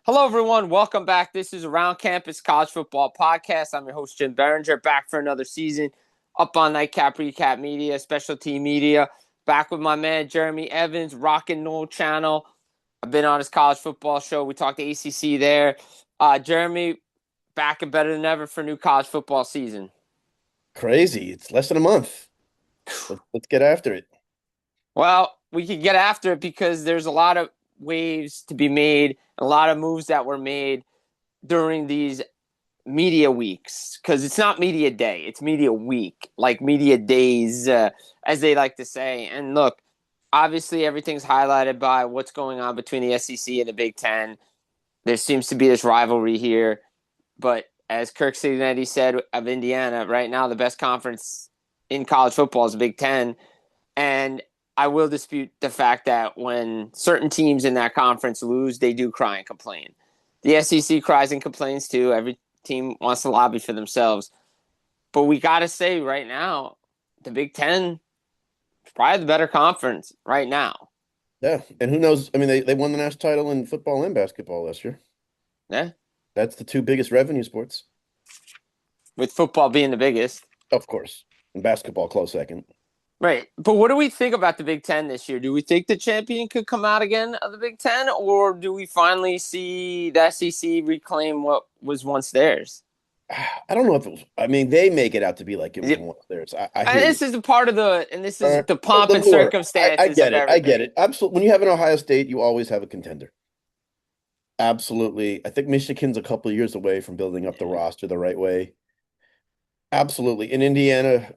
Hello, everyone. Welcome back. This is Around Campus College Football Podcast. I'm your host, Jim Biringer, back for another season up on Nightcap Recap Media, Special Team Media. Back with my man, Jeremy Evans, Rock and Roll Channel. I've been on his college football show. We talked ACC there. Jeremy, back and better than ever for new college football season. Crazy. It's less than a month. Let's get after it. Well, we could get after it because there's a lot of waves to be made, a lot of moves that were made during these media weeks, because it's not media day, it's media week, like media days, as they like to say. And look, obviously everything's highlighted by what's going on between the SEC and the Big Ten. There seems to be this rivalry here, but as Kirk Cignetti said of Indiana, right now the best conference in college football is the Big Ten. And I will dispute the fact that when certain teams in that conference lose, they do cry and complain. The SEC cries and complains too. Every team wants to lobby for themselves. But we got to say right now, the Big Ten is probably the better conference right now. Yeah. And who knows? I mean, they won the national title in football and basketball last year. Yeah. That's the two biggest revenue sports. With football being the biggest. Of course. And basketball close second. Right. But what do we think about the Big Ten this year? Do we think the champion could come out again of the Big Ten, or do we finally see the SEC reclaim what was once theirs? I don't know if it was, I mean, they make it out to be like it was one of theirs. I And hear you. this is the part of this is the pomp The and lure. I circumstances get of it. I get everything. it. Absolutely. When you have an Ohio State, you always have a contender. Absolutely. I think Michigan's a couple of years away from building up the roster the right way. Absolutely. In Indiana,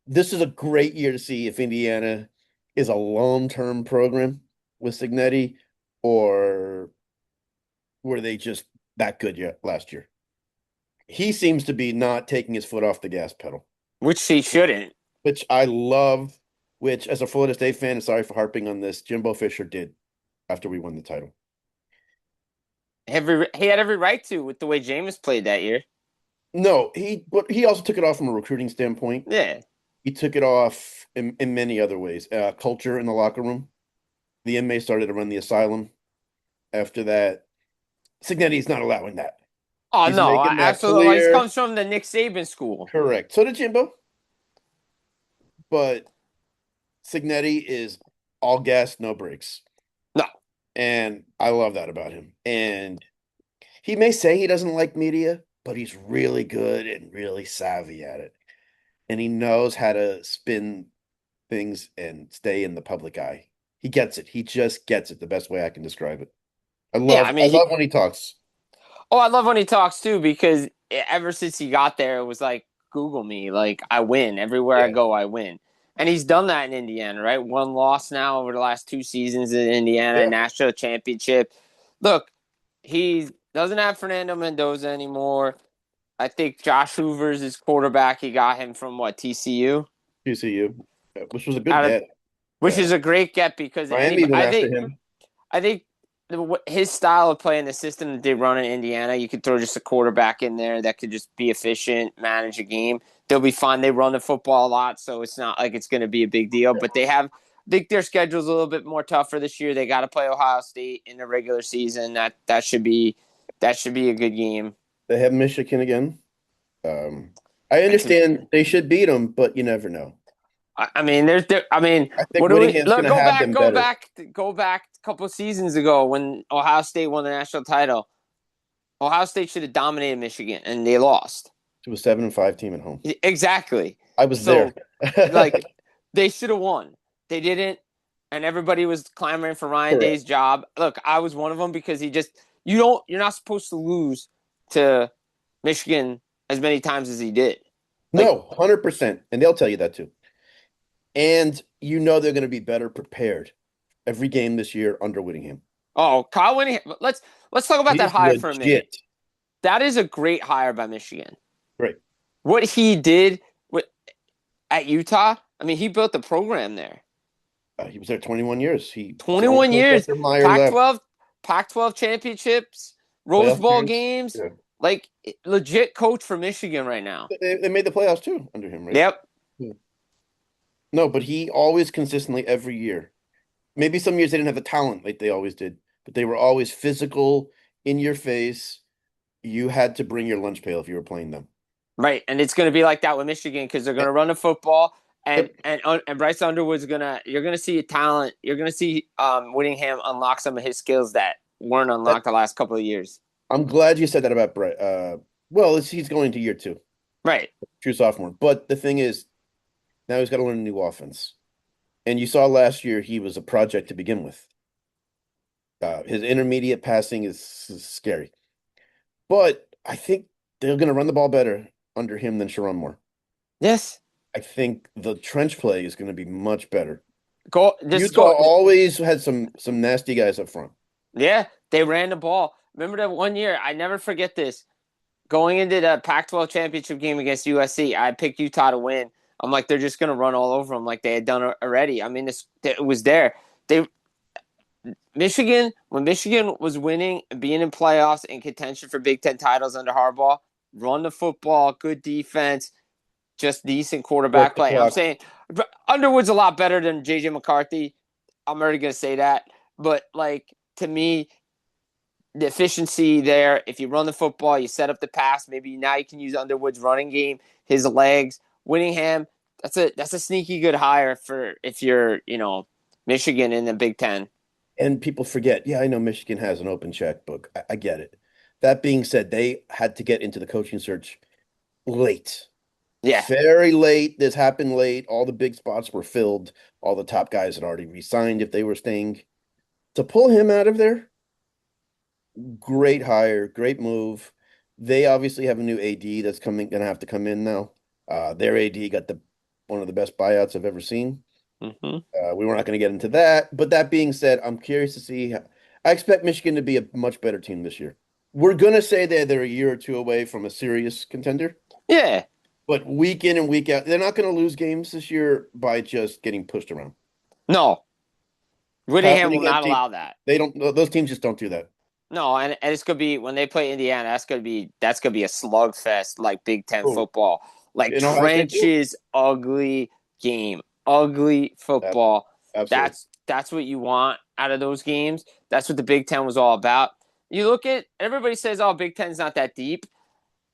this is a great year to see if Indiana is a long-term program with Cignetti, or were they just that good yet last year? He seems to be not taking his foot off the gas pedal, Which he shouldn't. which I love, which as a Florida State fan, and sorry for harping on this, Jimbo Fisher did after we won the title. He had every right to with the way Jameis played that year. No, but he also took it off from a recruiting standpoint. Yeah. He took it off in many other ways. Culture in the locker room. The inmates started to run the asylum. After that, Cignetti's not allowing that. Oh He's no, making that absolutely. He clear. comes from the Nick Saban school. Correct. So did Jimbo, but Cignetti is all gas, no brakes. No. And I love that about him. And he may say he doesn't like media, but he's really good and really savvy at it. And he knows how to spin things and stay in the public eye. He gets it. He just gets it the best way I can describe it. I Yeah, love I I mean, love when he talks. I love when he talks too because ever since he got there, it was like Google me, like I win everywhere I Yeah. go, I win, and he's done that in Indiana, right? One loss now over the last two seasons in Indiana, Yeah. national championship. Look, he doesn't have Fernando Mendoza anymore. I think Josh Hoover's his quarterback. He got him from what, TCU, TCU, which was a good out of get. which Uh, is a great get because Miami anybody, went after him. I think his style of play and the system that they run in Indiana, you could throw just a quarterback in there that could just be efficient, manage a game. They'll be fine. They run the football a lot, so it's not like it's going to be a big deal. But I think their schedule's a little bit more tougher this year. They got to play Ohio State in the regular season. That should be a good game. They have Michigan again. I understand they should beat them, but you never know. I mean, I mean, I think what do we Whittingham's look? going to have them better. Go back a couple of seasons ago when Ohio State won the national title. Ohio State should have dominated Michigan, and they lost. To a 7-5 team at home. Exactly. I was there. So, like, they should have won. They didn't, and everybody was clamoring for Ryan Correct. Day's job. Look, I was one of them because you're not supposed to lose to Michigan as many times as he did. Like, No, 100%. And they'll tell you that too. And you know they're going to be better prepared every game this year under Whittingham. oh, Kyle Whittingham. Let's talk about that He's hire for a minute. legit. That is a great hire by Michigan. Great. What he did at Utah, I mean, he built the program there. He was there 21 years. He was the only 21 coach years, after Meyer Pac left. 12, Pac 12 championships, Rose Playoff Bowl appearance. games. Yeah. Like, legit coach for Michigan right now. They made the playoffs too under him, right? Yep. Yeah. No, but he always consistently every year. Maybe some years they didn't have the talent like they always did, but they were always physical in your face. You had to bring your lunch pail if you were playing them. Right, and it's going to be like that with Michigan because they're going Eh, to run the football, and Yep. and Bryce Underwood's gonna. You're going to see talent. You're going to see Whittingham unlock some of his skills that weren't That, unlocked the last couple of years. I'm glad you said that about Brett. Well, he's going to year two, Right. true sophomore. But the thing is, now he's got to learn a new offense. And you saw last year he was a project to begin with. His intermediate passing is scary. But I think they're going to run the ball better under him than Sharon Moore. Yes. I think the trench play is going to be much better. Go. Just Utah go. always had some nasty guys up front. Yeah, they ran the ball. Remember that one year? I never forget this. Going into the Pac-12 championship game against USC, I picked Utah to win. I'm like, they're just gonna run all over them like they had done already. I mean, it was there. They Michigan when Michigan was winning and being in playoffs and contention for Big Ten titles under Harbaugh, run the football, good defense, just decent quarterback Work the play. I'm clock. saying Underwood's a lot better than JJ McCarthy. I'm already gonna say that, but like to me, the efficiency there. If you run the football, you set up the pass. Maybe now you can use Underwood's running game, his legs. Whittingham, that's a sneaky good hire for if you're Michigan in the Big Ten. And people forget, yeah, I know Michigan has an open checkbook. I get it. That being said, they had to get into the coaching search late, Yeah, very late. This happened late. All the big spots were filled. All the top guys had already resigned if they were staying. To pull him out of there, great hire, great move. They obviously have a new AD that's gonna have to come in now. Their AD got the one of the best buyouts I've ever seen. hmm We were not going to get into that. But that being said, I'm curious to see. I expect Michigan to be a much better team this year. We're going to say that they're a year or two away from a serious contender, yeah. but week in and week out, they're not going to lose games this year by just getting pushed around. No, Whittingham will Whittingham not team, allow that. they don't. Those teams just don't do that. No, and it's gonna be when they play Indiana. That's gonna be a slugfest like Big Ten Oh, football, like in Ohio State too. trenches, ugly game, ugly Ab- football. Absolutely. That's what you want out of those games. That's what the Big Ten was all about. You look at everybody says, "Oh, Big Ten's not that deep."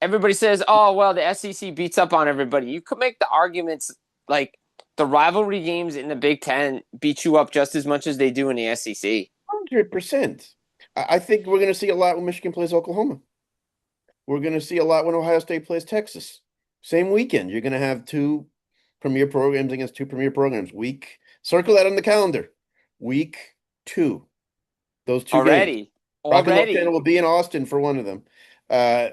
Everybody says, "Oh, well, the SEC beats up on everybody." You could make the arguments like the rivalry games in the Big Ten beat you up just as much as they do in the SEC. 100%. I think we're going to see a lot when Michigan plays Oklahoma. We're going to see a lot when Ohio State plays Texas. Same weekend, you're going to have two premier programs against two premier programs. Circle that on the calendar. Week two, those two games. Already, Rock and Roll Channel already. will be in Austin for one of them. Uh,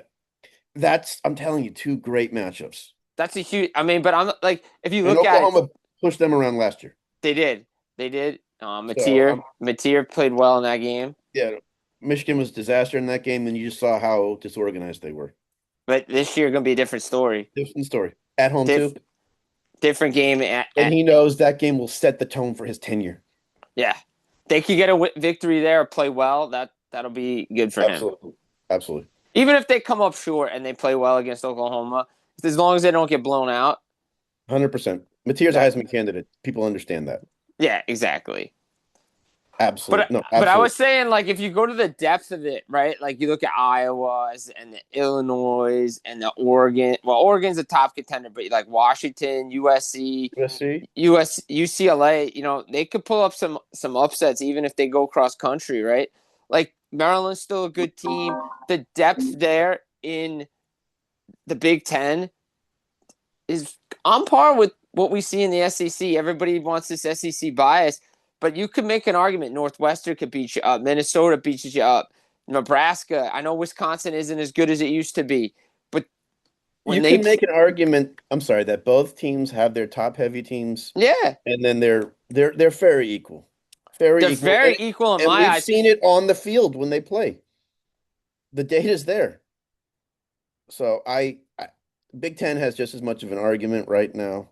I'm telling you, two great matchups. That's a huge. I mean, but I'm like, if you And look at it, Oklahoma pushed them around last year. they did, they did. So, Mateer played well in that game, yeah, Michigan was a disaster in that game, and you just saw how disorganized they were. but this year gonna be a different story. Different story. At home, Diff, too. different game. And he knows that game will set the tone for his tenure. Yeah, they could get a victory there, play well. That'll be good for him. Absolutely. Absolutely. Even if they come up short and they play well against Oklahoma, as long as they don't get blown out. 100%. Mateer's a That Heisman candidate. People understand that. yeah, exactly. But Absolutely. No, but I was absolutely. saying like if you go to the depth of it, right? Like you look at Iowa and the Illinois and the Oregon. Well, Oregon's a top contender, but like Washington, USC, USC. UCLA, they could pull up some upsets even if they go cross country, right? Like Maryland's still a good team. The depth there in the Big Ten is on par with what we see in the SEC. Everybody wants this SEC bias, but you could make an argument. Northwestern could beat you up. Minnesota beats you up. Nebraska. I know Wisconsin isn't as good as it used to be, but when You they, can make an argument, I'm sorry, that both teams have their top heavy teams yeah, and then they're very equal. Very they're equal. very equal in And my we've eyes. seen it on the field when they play. The data's there. So Big Ten has just as much of an argument right now.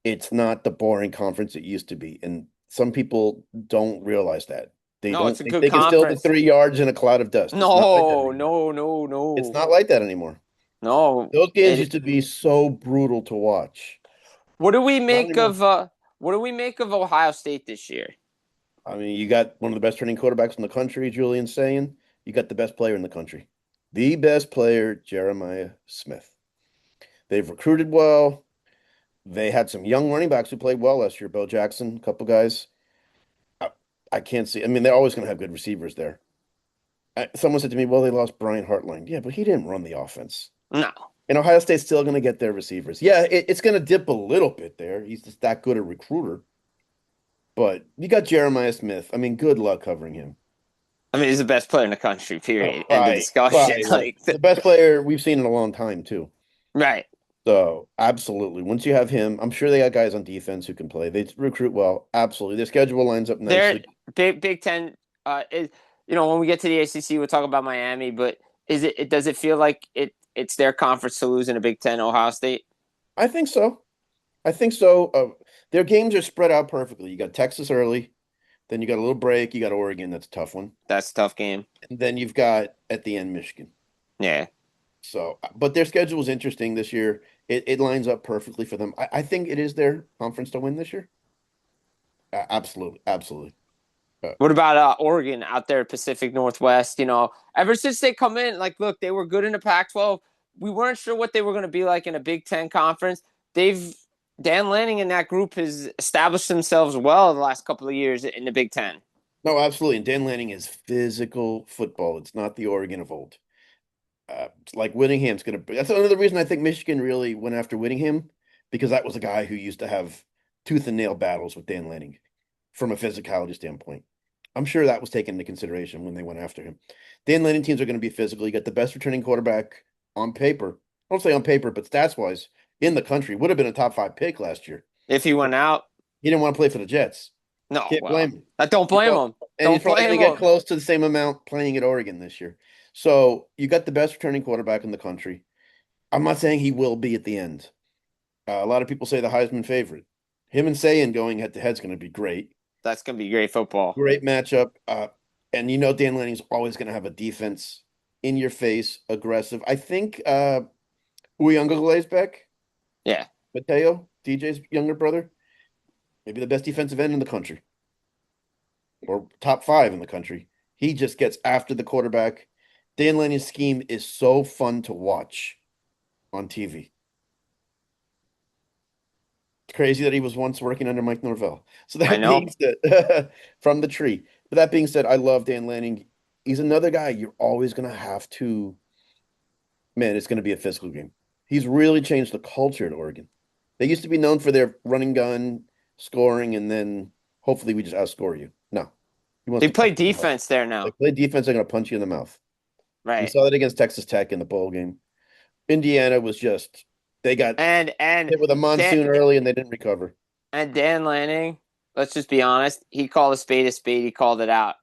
It's not the boring conference it used to be. And some people don't realize that. No, it's a They good think it's still the conference. 3 yards in a cloud of dust. It's not like that No, anymore. no, no, It's no, not like that anymore. no. Those games It. used to be so brutal to watch. What do we Not make anymore. of what do we make of Ohio State this year? I mean, you got one of the best turning quarterbacks in the country, Julian saying. You got the best player in the country. The best player, Jeremiah Smith. They've recruited well. They had some young running backs who played well last year. Bo Jackson, a couple guys. I, I can't see. I mean, they're always going to have good receivers there. Someone said to me, well, they lost Brian Hartline. Yeah, but he didn't run the offense. No. And Ohio State's still going to get their receivers. Yeah, it's going to dip a little bit there. He's just that good a recruiter. But you got Jeremiah Smith. I mean, good luck covering him. I mean, he's the best player in the country, Oh, period. End of right, discussion. right, right. Like, The best player we've seen in a long time, too. right. So, absolutely. Once you have him, I'm sure they got guys on defense who can play. They recruit well. Absolutely. Their schedule lines up They're nicely. Big Ten. Is when we get to the ACC, we'll talk about Miami. But does it feel like it's their conference to lose in a Big Ten, Ohio State? I think so. I think so. Their games are spread out perfectly. You got Texas early, then you got a little break. You got Oregon. That's a tough one. That's a tough game. And then you've got at the end Michigan. Yeah. So, but their schedule was interesting this year. It lines up perfectly for them. I think it is their conference to win this year. Absolutely, absolutely. What about Oregon out there, Pacific Northwest? Ever since they come in, like, look, they were good in the Pac-12. We weren't sure what they were going to be like in a Big Ten conference. Dan Lanning and that group has established themselves well the last couple of years in the Big Ten. No, absolutely. And Dan Lanning is physical football. It's not the Oregon of old. Like Whittingham's going to. That's another reason I think Michigan really went after Whittingham because that was a guy who used to have tooth and nail battles with Dan Lanning from a physicality standpoint. I'm sure that was taken into consideration when they went after him. Dan Lanning teams are going to be physical. You got the best returning quarterback on paper. I don't say on paper, but stats wise in the country. Would have been a top 5 pick last year. If he went out, He didn't want to play for the Jets. no, Can't blame well, him. I don't You blame know, him. and he's Don't probably going blame to get him. close to the same amount playing at Oregon this year. So you got the best returning quarterback in the country. I'm not saying he will be at the end. A lot of people say the Heisman favorite. Him and Sayan going head to head is going to be great. That's gonna be great football. Great matchup. And Dan Lanning's always going to have a defense in your face, aggressive. I think Uyunglele's back. Yeah. Mateo, DJ's younger brother, maybe the best defensive end in the country or top 5 in the country. He just gets after the quarterback. Dan Lanning's scheme is so fun to watch on TV. It's crazy that he was once working under Mike Norvell. So I that know. being said, from the tree. But that being said, I love Dan Lanning. He's another guy you're always going to have to, man, it's going to be a physical game. He's really changed the culture at Oregon. They used to be known for their running gun, scoring, and then hopefully we just outscore you. No, he wants They to play punch you in the mouth. defense there They now. play defense, they're going to punch you in the mouth. We Right. saw that against Texas Tech in the bowl game. Indiana was just, they got And hit with a Dan monsoon early and they didn't recover. and Dan Lanning, let's just be honest, he called a spade a spade, he called it out.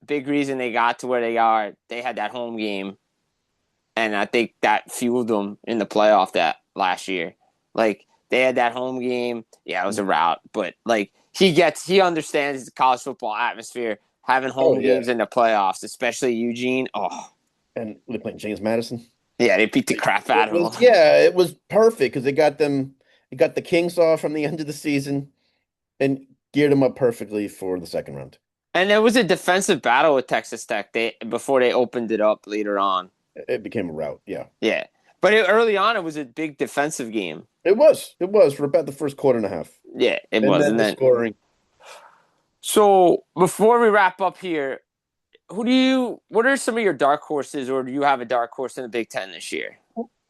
Big reason they got to where they are, they had that home game. And I think that fueled them in the playoff that last year. Like they had that home game. Yeah, it was a rout, but like he understands the college football atmosphere, having Oh, home yeah. games in the playoffs, especially Eugene. Oh, And they're playing James Madison. yeah, they beat the crap It out was, of him. yeah, it was perfect because they got the Kings off from the end of the season and geared them up perfectly for the second round. And there was a defensive battle with Texas Tech before they opened it up later on. It became a rout. Yeah. Yeah, but early on it was a big defensive game. It was for about the first quarter and a half. Yeah, it And was. then And the then scoring. so before we wrap up here, what are some of your dark horses, or do you have a dark horse in the Big Ten this year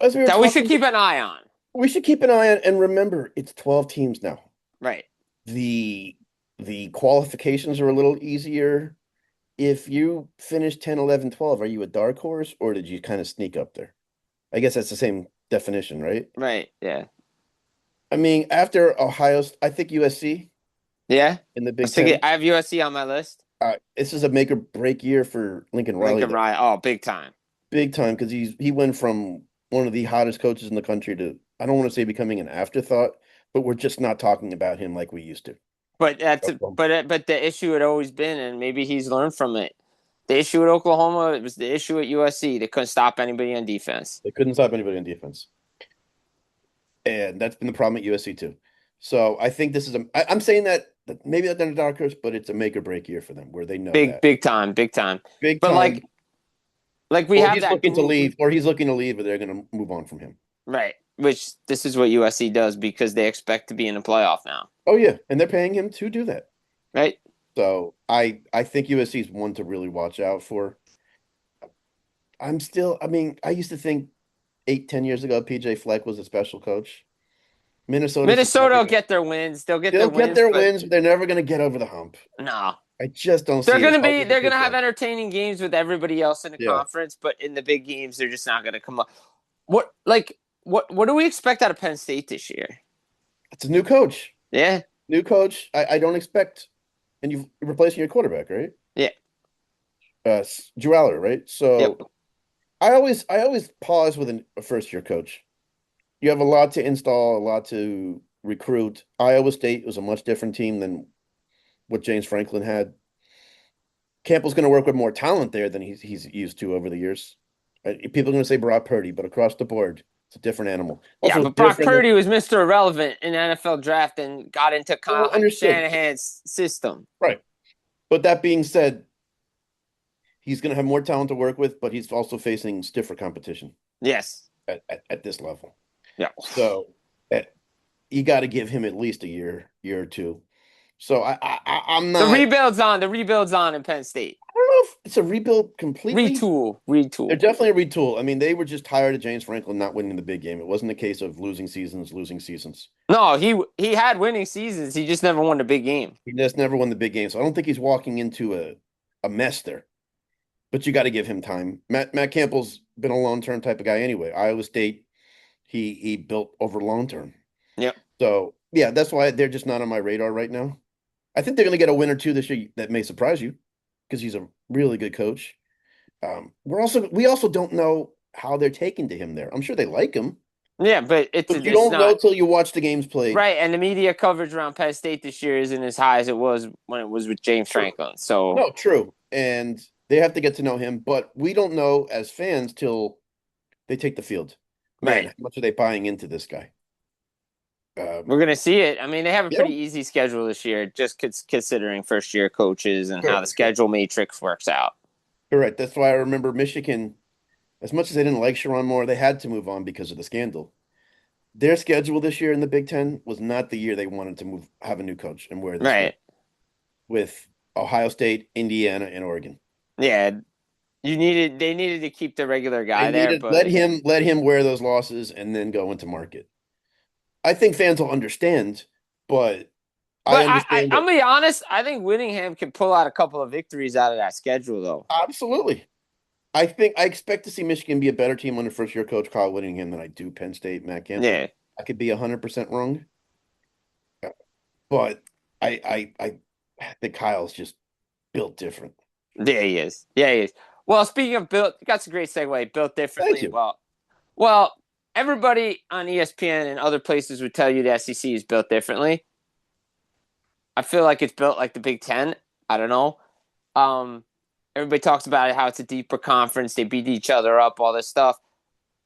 As we were that we should talking, keep an eye on? we should keep an eye on and remember it's 12 teams now. Right. The the qualifications are a little easier. If you finish 10, 11, 12, are you a dark horse or did you kind of sneak up there? I guess that's the same definition, right? Right. Yeah. I mean, after Ohio, I think USC Yeah. in the I was Big thinking. Ten. I have USC on my list. This is a make or break year for Lincoln Riley, Lincoln though. Riley. Oh, big time. Big time because he went from one of the hottest coaches in the country to I don't want to say becoming an afterthought, but we're just not talking about him like we used to. But Oklahoma. but the issue had always been, and maybe he's learned from it. The issue at Oklahoma, it was the issue at USC. They couldn't stop anybody on defense. They couldn't stop anybody on defense, and that's been the problem at USC too. So I think this is I'm saying that maybe not the dark horse, but it's a make or break year for them where they know Big, that big time, big time. big But time, like we or have he's that looking to group, leave, or he's looking to leave, but they're going to move on from him. right? Which this is what USC does because they expect to be in the playoff now, Oh yeah, and they're paying him to do that. right? So I think USC is one to really watch out for. I mean, I used to think 8, 10 years ago, PJ Fleck was a special coach. Minnesota's just never Minnesota will gonna, get their wins. They'll get their they'll get wins, their but wins, but they're never going to get over the hump. no. I just don't see it. It's hard to They're gonna pick have that. entertaining games with everybody else in the Yeah, conference, but in the big games, they're just not gonna come up. What do we expect out of Penn State this year? it's a new coach. Yeah, New coach. I don't expect, and you're replacing your quarterback, right? yeah, Drew Aller, right? yep. So I always pause with a first year coach. You have a lot to install, a lot to recruit. Iowa State was a much different team than what James Franklin had. Campbell's going to work with more talent there than he's used to over the years. People are going to say Brock Purdy, but across the board, it's a different animal. Yeah, Also, but Brock different. Purdy was Mr. Irrelevant in the NFL draft and got into Well, Kyle understood. Shanahan's system. Right. But that being said, he's going to have more talent to work with, but he's also facing stiffer competition Yes. at this level. Yeah. So you got to give him at least a year or two. So I'm The not. rebuild's on. The rebuild's on in Penn State. I don't know if it's a rebuild completely. Retool. They're Retool. definitely a retool. I mean, they were just tired of James Franklin not winning the big game. It wasn't a case of losing seasons, losing seasons. No, he had winning seasons. He just never won a big game. He just never won the big game. So I don't think he's walking into a mess there. But you got to give him time. Matt Campbell's been a long-term type of guy anyway. Iowa State, he built over long term. Yep. So yeah, that's why they're just not on my radar right now. I think they're going to get a win or two this year that may surprise you because he's a really good coach. We also don't know how they're taking to him there. I'm sure they like him, Yeah, but but you it's don't know not till you watch the games played. right. And the media coverage around Penn State this year isn't as high as it was when it was with James True. Franklin. So No, true. And they have to get to know him, but we don't know as fans till they take the field. Man, right. how much are they buying into this guy? We're gonna see it. I mean, they have a Yeah, pretty easy schedule this year, just considering first year coaches and how the correct. schedule matrix works out. Correct. That's why I remember Michigan, as much as they didn't like Sharon Moore, they had to move on because of the scandal. Their schedule this year in the Big Ten was not the year they wanted to have a new coach and wear the schedule Right. with Ohio State, Indiana, and Oregon. Yeah. They needed to keep the regular They guy there, needed let but him wear those losses and then go into market. I think fans will understand, but I understand I'm that gonna be honest, I think Whittingham can pull out a couple of victories out of that schedule though. absolutely. I think I expect to see Michigan be a better team under first year coach Kyle Whittingham than I do Penn State, Matt Campbell. Yeah. I could be 100% wrong, but I think Kyle's just built different. Yeah, he is. Yeah, he is. Well, speaking of built, that's a great segue. Built Thank differently. you. Well, everybody on ESPN and other places would tell you the SEC is built differently. I feel like it's built like the Big Ten. I don't know. Um, Everybody talks about how it's a deeper conference. They beat each other up, all this stuff.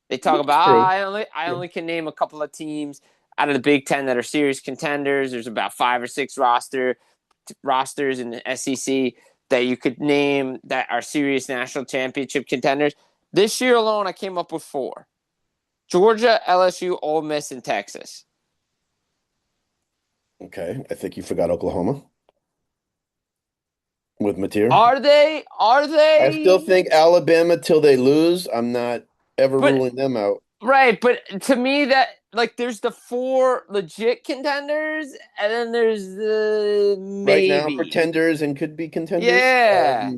They talk It's about true. I True. only can name a couple of teams out of the Big Ten that are serious contenders. There's about 5 or 6 rosters in the SEC that you could name that are serious national championship contenders. This year alone, I came up with 4: Georgia, LSU, Ole Miss, and Texas. Okay, I think you forgot Oklahoma with Mateer. Are they? Are I still they? think Alabama till they lose. I'm not ever But ruling them out. right, but to me that like there's the 4 legit contenders, and then there's the Right now, maybe. pretenders and could be contenders. Yeah.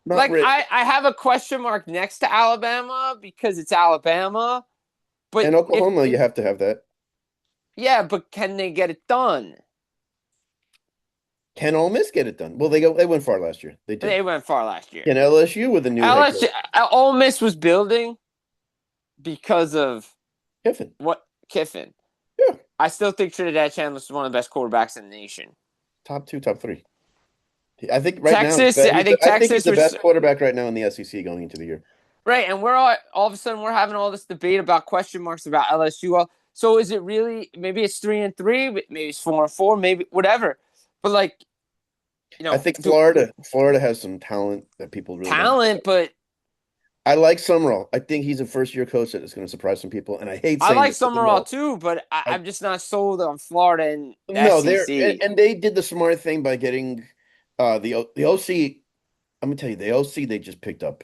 Not Like really. I have a question mark next to Alabama because it's Alabama. But And Oklahoma, you have to have that. yeah, but can they get it done? Can Ole Miss get it done? Well, they went far last year. They did. They went far last year. Can LSU with a new head LSU, coach? Ole Miss was building because of Kiffin. what Kiffin. Yeah. I still think Trinidad Chandler is one of the best quarterbacks in the nation. Top 2, top 3. I think right now Texas, I think I think he's Texas the was best quarterback right now in the SEC going into the year. right, and we're all of a sudden we're having all this debate about question marks about LSU. Well, So is it really? Maybe it's 3-3. Maybe it's 4-4. Maybe whatever. But like, I think do Florida has some talent that people really don't know talent. about. But I like Summerall. I think he's a first-year coach that is going to surprise some people. And I hate I saying like this, but Summerall no, too. But I I'm just not sold on Florida and the no, they're SEC. and they did the smart thing by getting the OC. I'm gonna tell you, the OC they just picked up.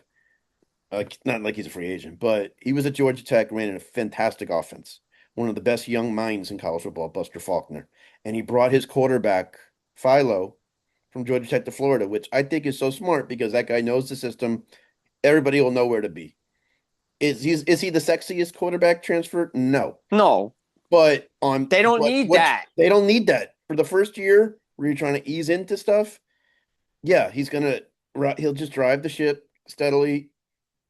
Not like he's a free agent, but he was at Georgia Tech, ran a fantastic offense. One of the best young minds in college football, Buster Faulkner. And he brought his quarterback, Philo, from Georgia Tech to Florida, which I think is so smart because that guy knows the system. Everybody will know where to be. Is he the sexiest quarterback transfer? No. No, But on they don't need what that. they don't need that. For the first year where you're trying to ease into stuff, yeah, he'll just drive the ship steadily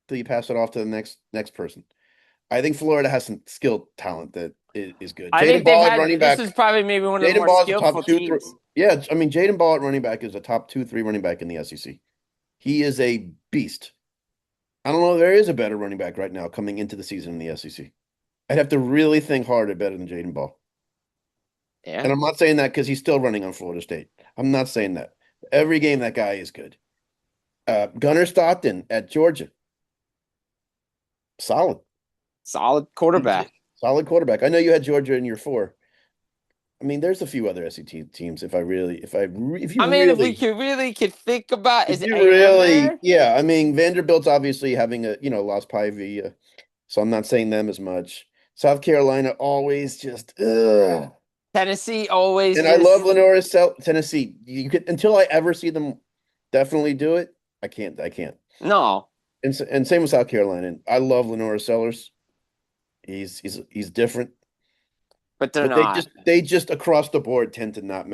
till you pass it off to the next person. I think Florida has some skilled talent that is good. I Jaden think they've Ball at had running this is back. probably maybe one of the Jaden more Ball is a top skillful two, three. teams. Yeah, I mean Jaden Ball at running back is a top 2, 3 running back in the SEC. He is a beast. I don't know if there is a better running back right now coming into the season in the SEC. I'd have to really think hard at better than Jaden Ball. Yeah, And I'm not saying that because he's still running on Florida State. I'm not saying that. Every game that guy is good. Gunnar Stockton at Georgia, solid. solid He's a quarterback. solid quarterback. I know you had Georgia in your four. I mean, there's a few other SEC teams. I mean, if we could think about, if is you A&M really, there? yeah. I mean, Vanderbilt's obviously having lost Pivy, so I'm not saying them as much. South Carolina always just, ugh. Tennessee always And I love just Lenora, Tennessee. You could until I ever see them definitely do it. I can't. I can't. no, And same with South Carolina. And I love Lenora Sellers. He's different, but they're but not. they just across the board tend to not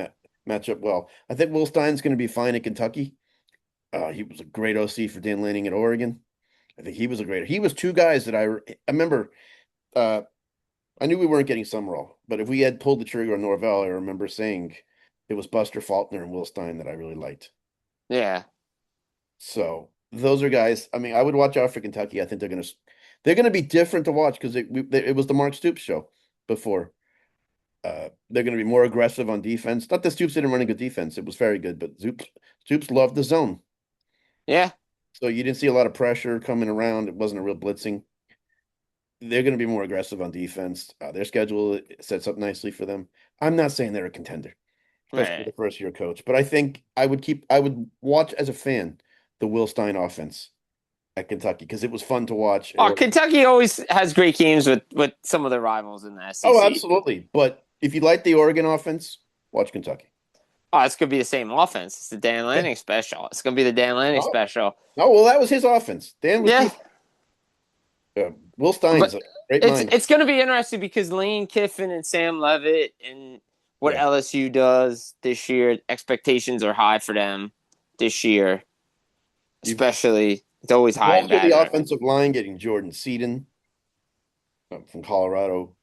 match up well. I think Will Stein's going to be fine at Kentucky. He was a great OC for Dan Lanning at Oregon. I think he was a great. He was two guys that I remember. Uh, I knew we weren't getting Summerall, but if we had pulled the trigger on Norvell, I remember saying it was Buster Faulkner and Will Stein that I really liked. Yeah, So those are guys. I mean, I would watch out for Kentucky. I think they're gonna be different to watch because it was the Mark Stoops show before. They're going to be more aggressive on defense. Not that Stoops didn't run a good defense; it was very good. But Stoops loved the zone, yeah, so you didn't see a lot of pressure coming around. It wasn't a real blitzing. They're going to be more aggressive on defense. Their schedule sets up nicely for them. I'm not saying they're a contender, especially with right. the first year coach, but I think I would watch as a fan the Will Stein offense at Kentucky because it was fun to watch. Oh, Kentucky always has great games with some of their rivals in the Oh, SEC. absolutely. But if you like the Oregon offense, watch Kentucky. Oh, it's gonna be the same offense. It's the Dan Yeah. Lanning special. It's gonna be the Dan Lanning Oh, special. no, well, that was his offense. Dan was Yeah, deep. Will Stein's but a great it's mind. it's gonna be interesting because Lane Kiffin and Sam Levitt and what Yeah. LSU does this year. Expectations are high for them this year, You've especially. It's always high in also the Baton Rouge. offensive line getting Jordan Seaton from Colorado.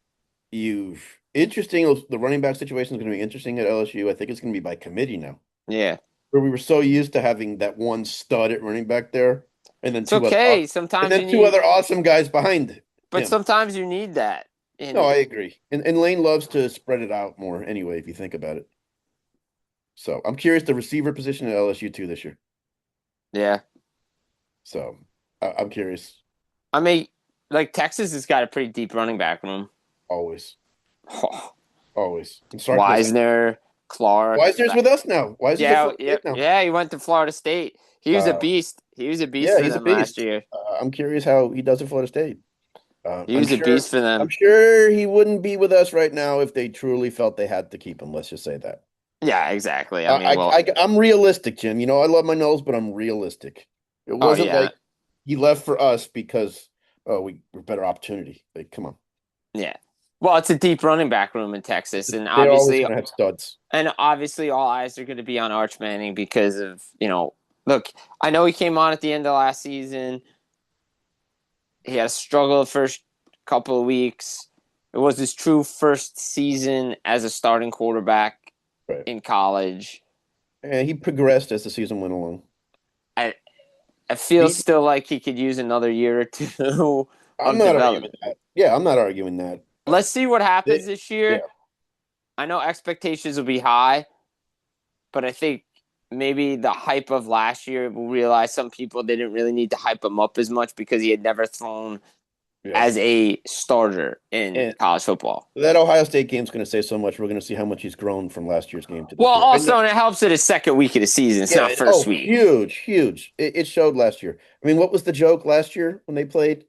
You've interesting. The running back situation is going to be interesting at LSU. I think it's going to be by committee now, Yeah, where we were so used to having that one stud at running back there, and then it's okay. Sometimes you two need, other awesome guys behind but him. sometimes you need that. No, And I agree. And Lane loves to spread it out more anyway, if you think about it. So I'm curious the receiver position at LSU too this year. yeah, So I'm curious I mean, like Texas has got a pretty deep running back room. always, always. And Sarkis, Wisner, Clark. Wisner's with us now. Wisner's at Yeah, Florida yeah, State now. yeah. He went to Florida State. He was a Uh, beast. He was a beast yeah, for he's a them last beast. year. I'm curious how he does at Florida State. He was a beast for I'm them. sure he wouldn't be with us right now if they truly felt they had to keep him. Let's just say that. Yeah, exactly. I mean, well, I'm realistic, Jim. You know, I love my nose, but I'm realistic. It oh wasn't yeah, like he left for us because we better opportunity. Like, come on. yeah. Well, it's a deep running back room in Texas, They're always going to have studs. and obviously, all eyes are going to be on Arch Manning because of Look, I know he came on at the end of last season. He had a struggle the first couple of weeks. It was his true first season as a starting quarterback Right. in college. And he progressed as the season went along. I I feel still like he could use another year or two I'm of not arguing development. that. Yeah, I'm not arguing that. let's see what happens They, this yeah, year. I know expectations will be high, but I think maybe the hype of last year will realize some people didn't really need to hype him up as much because he had never thrown yeah. as a starter in And college football. that Ohio State game's going to say so much. We're going to see how much he's grown from last year's game to Well, this year. I know, also, and it helps that it's second week of the season. It's yeah. not first Oh, week. huge, huge. It showed last year. I mean, what was the joke last year when they played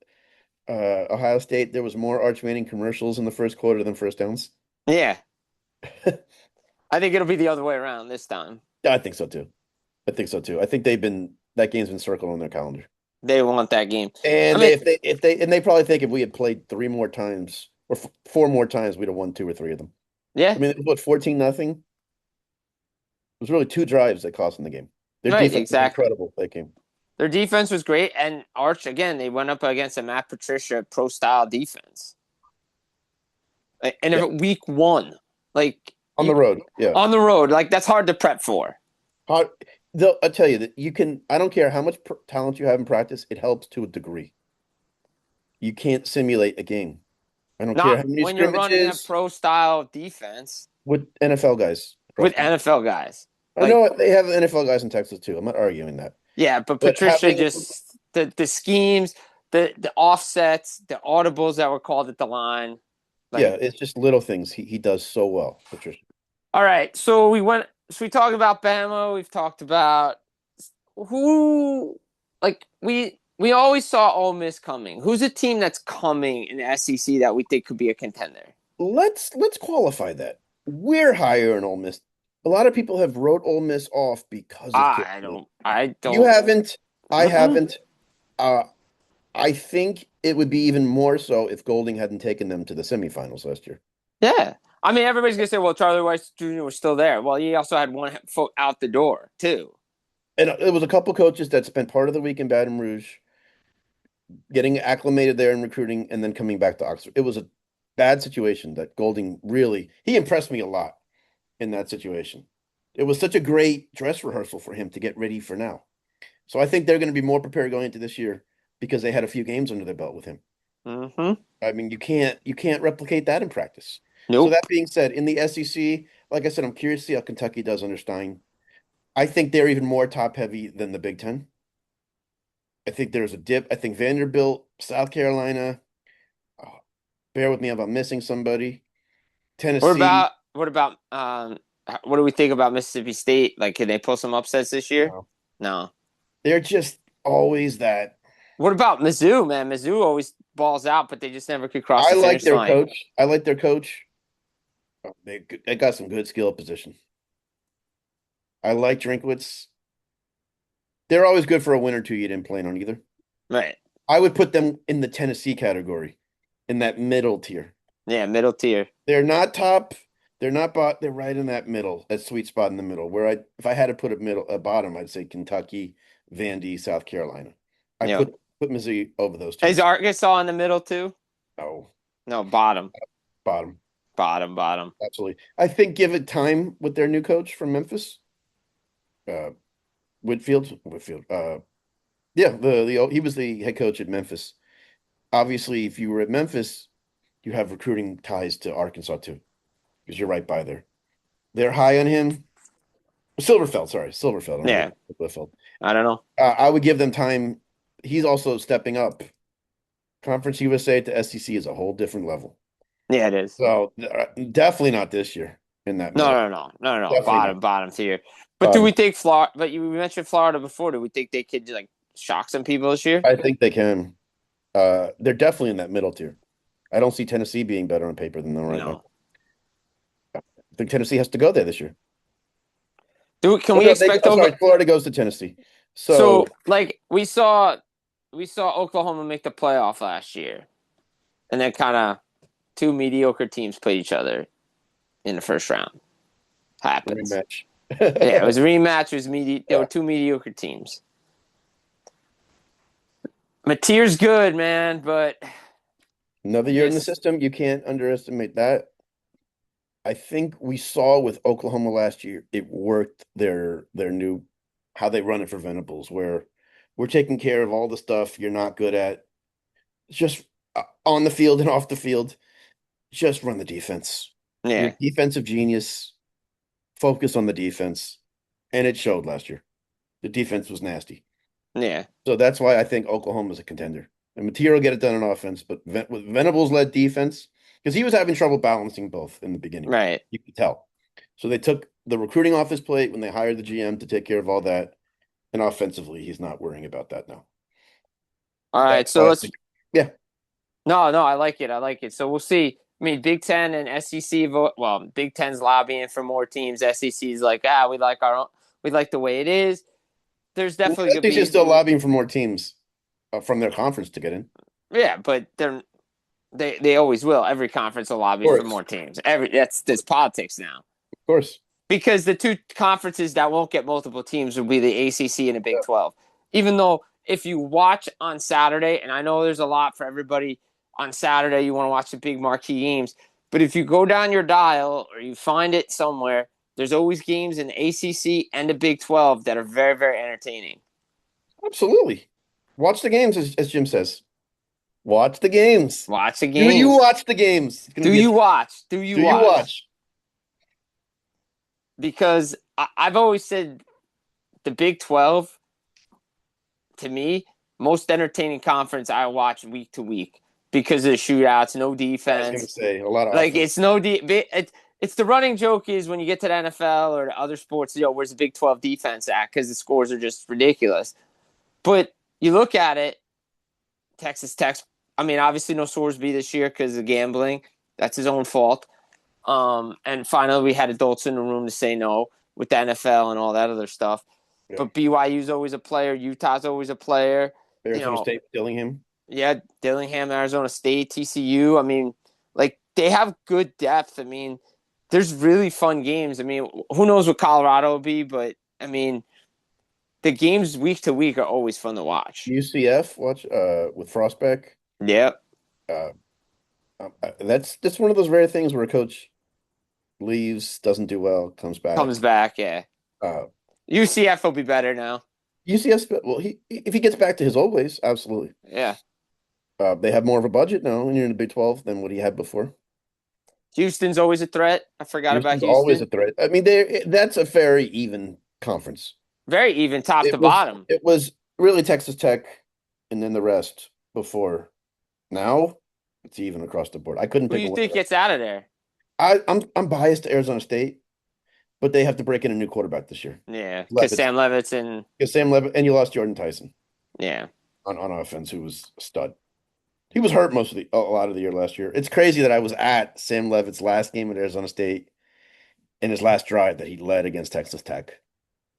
Ohio State? There was more Arch Manning commercials in the first quarter than first downs. Yeah, I think it'll be the other way around this time. I think so too. I think so too. I think that game's been circled on their calendar. They want that game. I And mean, they probably think if we had played three more times or f four more times, we'd have won two or three of them. I yeah, mean, it was what, 14-0? It was really two drives that cost them the game. Their right, defense was exactly. incredible that game. Their defense was great, and Arch again. They went up against a Matt Patricia pro style defense, and Yeah, if week one, like on the you road. Yeah. on the road, like that's hard to prep for. How, I tell you that you can, I don't care how much talent you have in practice, it helps to a degree. You can't simulate a game. I don't care Not how many when you're running a scrimmages pro style defense with NFL guys. with Trust me. NFL guys. I Like, know they have NFL guys in Texas too. I'm not arguing that. yeah, but But Patricia just the schemes, the offsets, the audibles that were called at the line. yeah, Like, it's just little things he does so well, Patricia. all right, so we went. So we talked about Bama. We've talked about who, like we always saw Ole Miss coming. Who's a team that's coming in the SEC that we think could be a contender? Let's qualify that. We're higher in Ole Miss. A lot of people have wrote Ole Miss off because of Kid. I don't. I You don't. haven't. I Mm-mm. haven't. Uh, I think it would be even more so if Golding hadn't taken them to the semifinals last year. Yeah. I mean, everybody's gonna say, "Well, Charlie Weiss Jr. was still there." Well, he also had one foot out the door too. And it was a couple coaches that spent part of the week in Baton Rouge, getting acclimated there in recruiting, and then coming back to Oxford. It was a bad situation that Golding really, he impressed me a lot in that situation. It was such a great dress rehearsal for him to get ready for now. So I think they're going to be more prepared going into this year because they had a few games under their belt with him. Mm-hmm. I mean, you can't replicate that in practice. So Nope. that being said, in the SEC, like I said, I'm curious to see how Kentucky does under Stein. I think they're even more top heavy than the Big Ten. I think there's a dip. I think Vanderbilt, South Carolina. Oh, bear with me if I'm missing somebody. Tennessee. What about what do we think about Mississippi State? Like, can they pull some upsets this year? No, No. they're just always that. What about Mizzou, man? Mizzou always balls out, but they just never could cross I the like finish their line. coach. I like their coach. Oh, they got some good skill position. I like Drinkwitz. They're always good for a win or two. You didn't plan on either. Right. I would put them in the Tennessee category, in that middle tier. Yeah, middle tier. They're not top. They're not bot. They're right in that middle, that sweet spot in the middle. Where if I had to put a bottom, I'd say Kentucky, Vandy, South Carolina. I Yeah. put Missouri over those Is teams. Arkansas in the middle too? No, No, bottom. bottom. Bottom, bottom. Absolutely. I think give it time with their new coach from Memphis, uh, Whitfield. Yeah, he was the head coach at Memphis. Obviously, if you were at Memphis, you have recruiting ties to Arkansas too, because you're right by there. They're high on him. Silverfeld, sorry, Silverfeld. I'm Yeah. thinking Whitfield. I don't know. I would give them time. He's also stepping up. Conference USA to SEC is a whole different level. Yeah, it is. So definitely not this year in that No, middle. no, no, no, no. Definitely not. Bottom tier. But do Bottom. we think Florida? But you mentioned Florida before. Do we think they could like shock some people this year? I think they can. They're definitely in that middle tier. I don't see Tennessee being better on paper than them right now. No. I think Tennessee has to go there this year. Can Oh, we no, expect I'm sorry, Florida goes to Tennessee. So So like we saw Oklahoma make the playoff last year, and then kind of two mediocre teams played each other in the first round. Happens. rematch. Yeah, it was a rematch. It was There were Yeah. two mediocre teams. Mateer's good, man, but Another year in the just system, you can't underestimate that. I think we saw with Oklahoma last year, it worked their new how they run it for Venables, where we're taking care of all the stuff you're not good at, just on the field and off the field. just run the defense. You're Yeah, a defensive genius. Focus on the defense. And it showed last year. The defense was nasty. yeah, So that's why I think Oklahoma's a contender. And Mateer will get it done on offense, but with Venables led defense, because he was having trouble balancing both in the beginning. right. You could tell. So they took the recruiting off his plate when they hired the GM to take care of all that. And offensively, he's not worrying about that now. All right, That's so why I let's. think, yeah, No, no, I like it. I like it. So we'll see. I mean, Big Ten and SEC vote. Well, Big Ten's lobbying for more teams. SEC's like, we like our own. We like the way it is. There's definitely gonna SEC is be, still lobbying for more teams from their conference to get in. Of yeah, but they always will. Every conference will lobby for course, more teams. That's politics now. of course. Because the two conferences that won't get multiple teams will be the ACC and the Big Yeah. 12. Even though if you watch on Saturday, and I know there's a lot for everybody on Saturday, you want to watch the big marquee games, but if you go down your dial or you find it somewhere, there's always games in the ACC and the Big 12 that are very, very entertaining. Absolutely. Watch the games, as Jim says. Watch the games. Watch the Do you games. watch the games? It's going to Do be a you watch? Do you do you watch? watch? Because I've always said the Big 12 to me, most entertaining conference I watch week to week because of the shootouts, no I was going to defense. say a lot of Like offense. it's it's the running joke is when you get to the NFL or the other sports, where's the Big 12 defense at? Because the scores are just ridiculous. But you look at it, Texas Tech. I mean, obviously no Sorsby this year because of gambling. That's his own fault. And finally, we had adults in the room to say no with the NFL and all that other stuff. Yeah. But BYU's always a player. Utah's always a player. You Arizona know, State, Dillingham. yeah, Dillingham, Arizona State, TCU. I mean, like they have good depth. I mean, there's really fun games. I mean, who knows what Colorado will be, but I mean, the games week to week are always fun to watch. UCF, watch with Frostbeck. Yep, Uh, that's one of those rare things where a coach leaves, doesn't do well, comes comes back. back. Yeah, Uh, UCF will be better now. UCF, well, he if he gets back to his old ways, absolutely. Yeah, They have more of a budget now when you're in the Big 12 than what he had before. Houston's always a threat. I forgot about Houston's always a Houston. threat. I mean, that's a very even conference. Very even, top to It was bottom. it was really Texas Tech and then the rest before. Now it's even across the board. I couldn't Who do pick you a think winner. gets out of there? I'm biased to Arizona State, but they have to break in a new quarterback this year. Yeah, because Levitt, Sam Levitt's and because Sam Levitt, and you lost Jordan Tyson yeah. on offense, who was a stud. He was hurt most of a lot of the year last year. It's crazy that I was at Sam Levitt's last game at Arizona State in his last drive that he led against Texas Tech.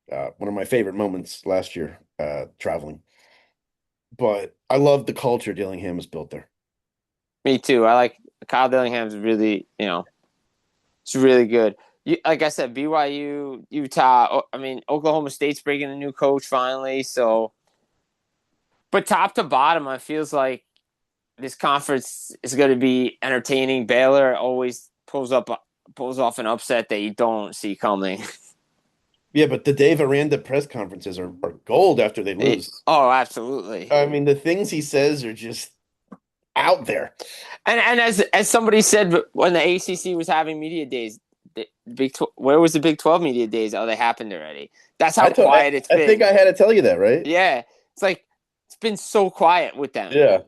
One of my favorite moments last year, traveling. But I love the culture Dillingham has built there. Me too. I like Kyle Dillingham's really, it's really good. Like I said, BYU, Utah. I mean, Oklahoma State's bringing a new coach finally. So, but top to bottom, I feels like this conference is going to be entertaining. Baylor always pulls off an upset that you don't see coming. Yeah, but the Dave Aranda press conferences are gold after they lose. Oh, absolutely. I mean, the things he says are just out there. And as somebody said when the ACC was having media days, where was the Big 12 media days? Oh, they happened already. That's how quiet it's I think been. I had to tell you that, right? Yeah, it's like it's been so quiet with them. Yeah.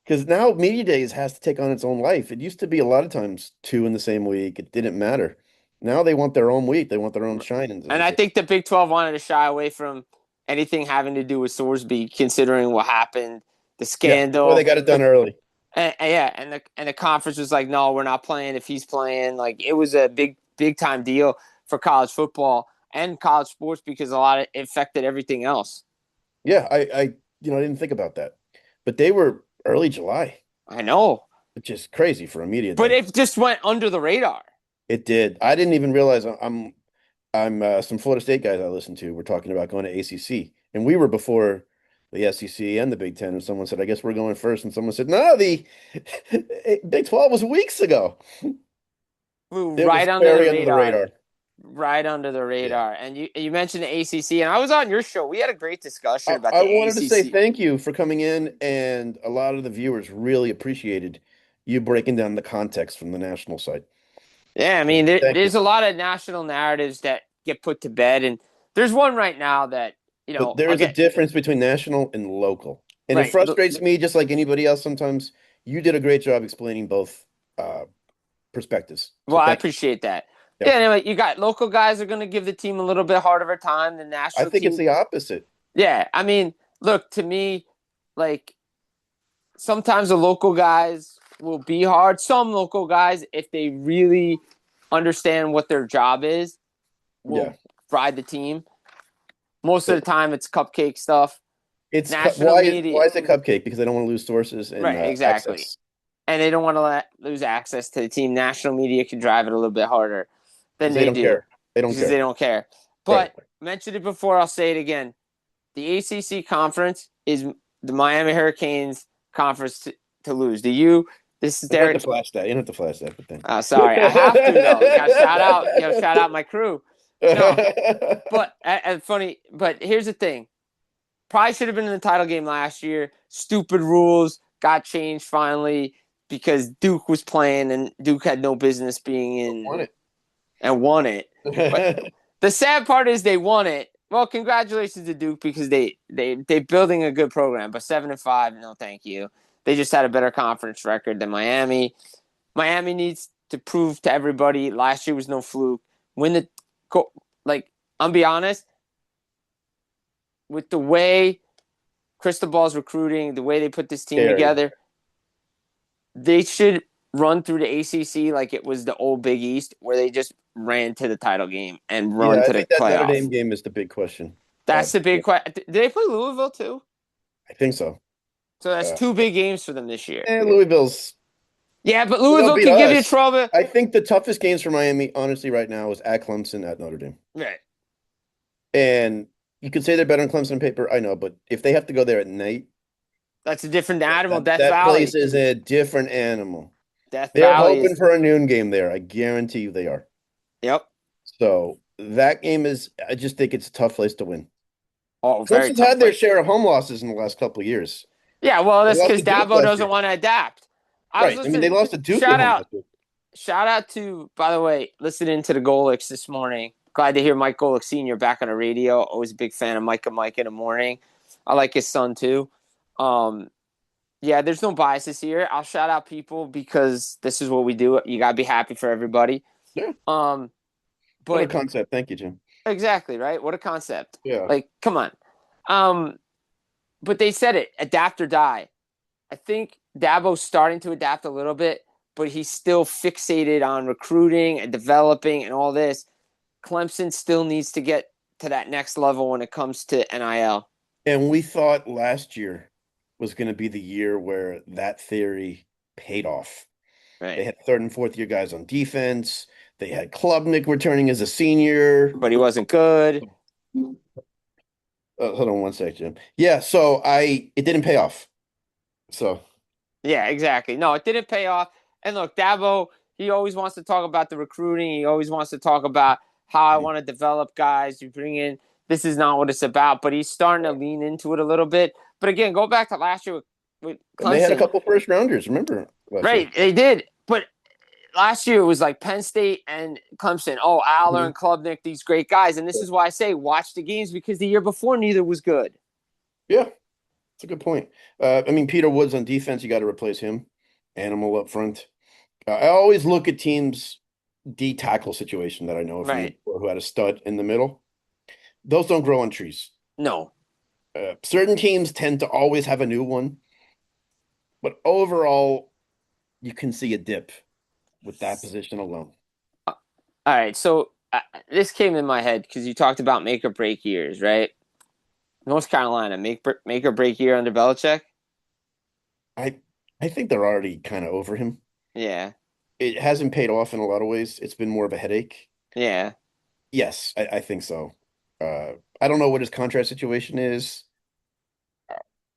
Because now Media Days has to take on its own life. It used to be a lot of times two in the same week. It didn't matter. Now they want their own week. They want their own shine, as And they I say. think the Big 12 wanted to shy away from anything having to do with Sorsby, considering what happened, the Yeah. Well, they scandal. got it done early. Yeah, and the conference was like, no, we're not playing if he's playing. Like it was a big time deal for college football and college sports because a lot of it affected everything else. Yeah, I didn't think about that. But they were early July, I know, which is crazy for a media but day. it just went under the radar. It did. I didn't even realize I'm some Florida State guys I listened to were talking about going to ACC, and we were before the SEC and the Big Ten. And someone said, "I guess we're going first." And someone said, "No, the Big 12 was weeks ago." Flew It right was under the very under the radar. radar. Right under the Yeah. radar. And you mentioned the ACC, and I was on your show. We had a great discussion about I the wanted to say ACC. thank you for coming in, and a lot of the viewers really appreciated you breaking down the context from the national side. Yeah, I So, mean, thank you. there's a lot of national narratives that get put to bed, and there's one right now that But there I'll is a get difference between national and local. And it right. frustrates me just like anybody else sometimes. You did a great job explaining both uh, perspectives. So Well, I thank you. appreciate that. Yeah. Yeah, anyway, you got local guys are going to give the team a little bit harder of a time. The I national think it's team, the opposite. yeah. I mean, look, to me, like sometimes the local guys will be hard. Some local guys, if they really understand what their job is, Yeah. will ride the team. Most of But the time, it's cupcake stuff. it's National why media, is it cupcake? Because they don't want to lose sources and right? Exactly. access. And they don't want to lose access to the team. National media can drive it a little bit harder than Because they they don't do care. They don't because they care. don't care. Right. But mentioned it before, I'll say it again. The ACC conference is the Miami Hurricanes conference to lose. Do you? This is You don't have to Derek. flash that. You don't have to flash that, but thank Sorry, I have to though. Got to shout out, shout out my crew. No, you. but funny. But here's the thing: probably should have been in the title game last year. Stupid rules got changed finally because Duke was playing and Duke had no business being in Want and won it. But it. the sad part is they won it. Well, congratulations to Duke because they building a good program. But 7-5, no, thank you. They just had a better conference record than Miami. Miami needs to prove to everybody last year was no fluke. Win the like. I'm be honest with the way Cristobal's recruiting, the way they put this team Scary. together. They should run through the ACC like it was the old Big East, where they just ran to the title game and Yeah, run I to the think that Notre playoff. Dame game is the big question. That's the Yeah, big question. Did they play Louisville too? I think so. So that's Uh, two big games for them this year. Louisville's Yeah, but they'll Louisville beat can give you us. trouble. I think the toughest games for Miami, honestly, right now is at Clemson, at Notre Dame. Right. And you could say they're better on Clemson on paper, I know, but if they have to go there at night, That's a different animal, that Death that place Valley. is a different animal. Death They're Valley hoping is. for a noon game there. I guarantee you they are. Yep. So that game is, I just think it's a tough place to win. Oh, very Clemson's tough had their place. share of home losses in the last couple of years. Yeah, well, They that's lost because to Duke Dabo last doesn't year. want to adapt. I was Right. I mean, they listening. lost to Duke at Shout home out, last year. shout out to. By the way, listening to the Golix this morning. Glad to hear Mike Golick Senior back on the radio. Always a big fan of Mike and Mike in the morning. I like his son too. Um, yeah, there's no biases here. I'll shout out people because this is what we do. You gotta be happy for everybody. Yeah. Um, What a but concept. Thank you, Jim. exactly right. What a concept. Yeah. Like, come on. Um, but they said it: adapt or die. I think Dabo's starting to adapt a little bit, but he's still fixated on recruiting and developing and all this. Clemson still needs to get to that next level when it comes to NIL. And we thought last year was going to be the year where that theory paid off. They Right. had third and fourth year guys on defense. They had Klubnik returning as a senior. But he wasn't good. Hold on one sec, Jim. Yeah, so it didn't pay off. So Yeah, exactly. No, it didn't pay off. And look, Dabo, he always wants to talk about the recruiting. He always wants to talk about how I want to develop guys. You bring in, this is not what it's about, but he's starting to lean into it a little bit. But again, go back to last year with and they had a Clemson. couple first rounders, remember last year? Right, they did. But last year it was like Penn State and Clemson. Oh, Aller Mhm. and Klubnik, these great guys. And this is why I say watch the games because the year before neither was good. Yeah, it's a good point. I mean, Peter Woods on defense, you got to replace him. Animal up front. I always look at teams D tackle situation that I know from year Right. before who had a stud in the middle. Those don't grow on trees. No. Certain teams tend to always have a new one, but overall, you can see a dip with that position alone. All right. So this came in my head because you talked about make or break years, right? North Carolina, make or break year under Belichick. I I think they're already kind of over him. Yeah. It hasn't paid off in a lot of ways. It's been more of a headache. Yeah. Yes, I think so. I don't know what his contract situation is.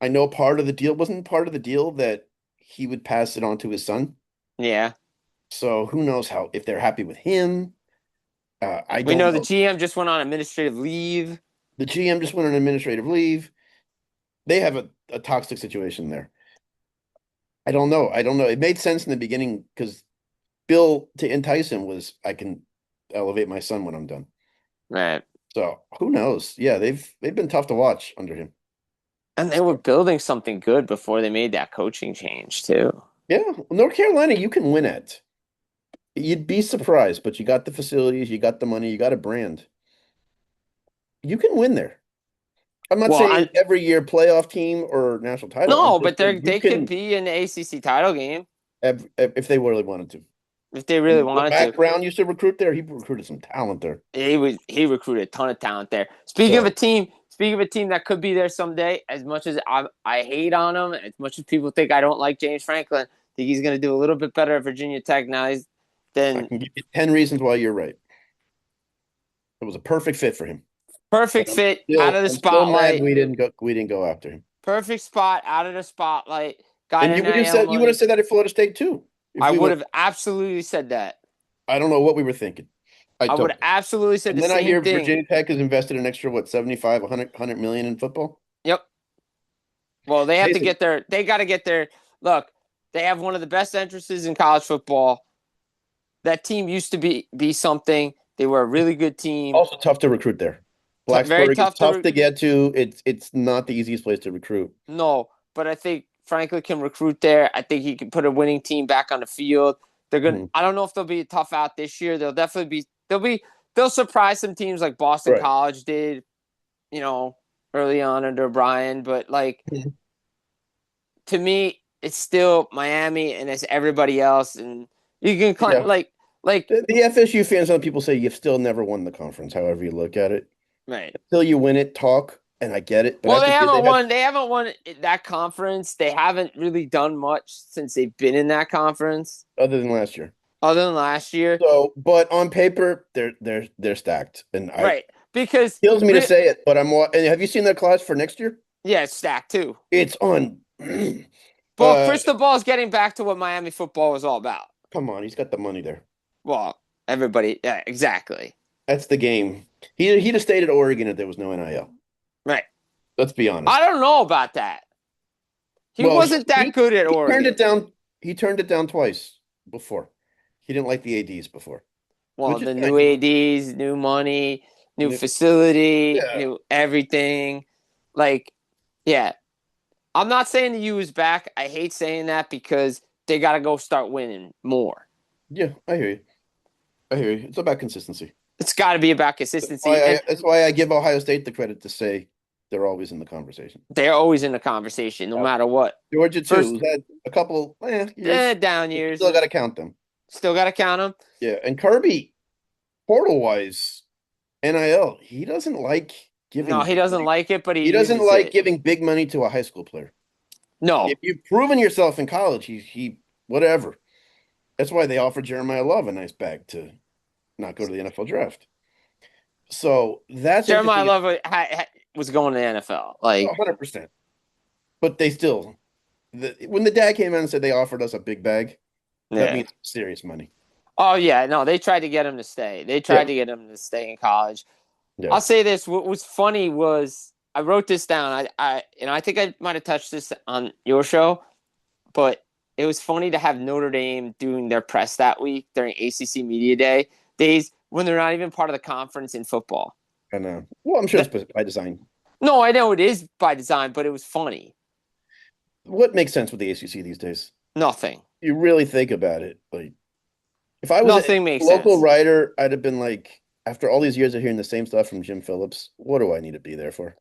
I know part of the deal wasn't part of the deal that he would pass it on to his son. Yeah. So who knows how if they're happy with him. I We don't know the know. GM just went on administrative leave. The GM just went on administrative leave. They have a toxic situation there. I don't know. I don't know. It made sense in the beginning because Bill to entice him was I can elevate my son when I'm done. Right. So who knows? Yeah, they've been tough to watch under him. And they were building something good before they made that coaching change too. Yeah, North Carolina, you can win at. You'd be surprised, but you got the facilities, you got the money, you got a brand. You can win there. I'm not Well, saying I every year playoff team or national title. I'm no, just but saying you they could can be in the ACC title game if they really wanted to. if they really And when wanted to. Mac Brown used to recruit there, he recruited some talent there. He recruited a ton of talent there. So Speaking of a team that could be there someday, as much as I hate on him, as much as people think I don't like James Franklin, I think he's going to do a little bit better at Virginia Tech now. I Then can give you 10 reasons why you're right. It was a perfect fit for him. And perfect fit out of the I'm still mad spotlight. we didn't go after him. Perfect spot out of the spotlight. Got And NIL you would have money. said that at Florida State too. If I we would went, have absolutely said that. I don't know what we were thinking. I I would don't. have absolutely said And the then I same hear thing. Virginia Tech has invested an extra, what, 75, 100 million in football? Yep. Well, they have to Jason, get their. They got to get their. Look, they have one of the best entrances in college football. That team used to be something. They were a really good team. also tough to recruit there. Very Blacksburg is tough to tough to get to. It's not the easiest place to recruit. no, but I think Franklin can recruit there. I think he can put a winning team back on the field. They're gonna. Mhm. I don't know if they'll be tough out this year. They'll definitely be. They'll surprise some teams like Boston Right. College did. You know, early on under Brian, but like Mhm. to me, it's still Miami and it's everybody else, and you can Yeah. like The FSU fans, some people say you've still never won the conference, however you look at it. right. Until you win it, talk, and I get it. But I Well, think they had They haven't won that conference. They haven't really done much since they've been in that conference, other than last year. other than last year. So, but on paper, they're stacked, and I Right. Because kills me to say it, but and have you seen their class for next year? yeah, it's stacked too. It's on. Well, Cristobal is getting back to what Miami football was all about. Come on, he's got the money there. Well, everybody, yeah, exactly. That's the game. He'd have stayed at Oregon if there was no NIL. Right. Let's be I honest. don't know about that. He Well, wasn't that good at he turned it Oregon. down. He turned it down twice before. He didn't like the ADs before, Well, which is the fine. new ADs, new money, new Yeah, facility, new everything. Like, yeah, I'm not saying the U is back. I hate saying that because they got to go start winning more. yeah, I hear you. I hear you. It's about consistency. It's got to be about consistency, and That's why I give Ohio State the credit to say they're always in the conversation. they're always in the conversation, no Yep. matter what. Georgia too. First, Who's had a couple years, down but you years, still got to count them. still got to count them. Yeah, and Kirby, portal wise, NIL, he doesn't like No, giving he doesn't like it, but he he doesn't uses like it. giving big money to a high school player. If No, you've proven yourself in college, he whatever. That's why they offered Jeremiah Love a nice bag to not go to the NFL draft. So that's Jeremiah interesting. Love was going to the NFL. Like, 100%. But they still, when the dad came out and said they offered us a big bag, that yeah. means serious money. Oh yeah, no, they tried to get him to stay. They tried Yeah, to get him to stay in college. yeah. I'll say this: what was funny was I wrote this down. I think I might have touched this on your show, but it was funny to have Notre Dame doing their press that week during ACC Media Day days when they're not even part of the conference in football. I know. Well, I'm sure That, it's by design. no, I know it is by design, but it was funny. What makes sense with the ACC these days? Nothing. You really think about it. Like, if I was a Nothing makes local sense. writer, I'd have been like, after all these years of hearing the same stuff from Jim Phillips, what do I need to be there for?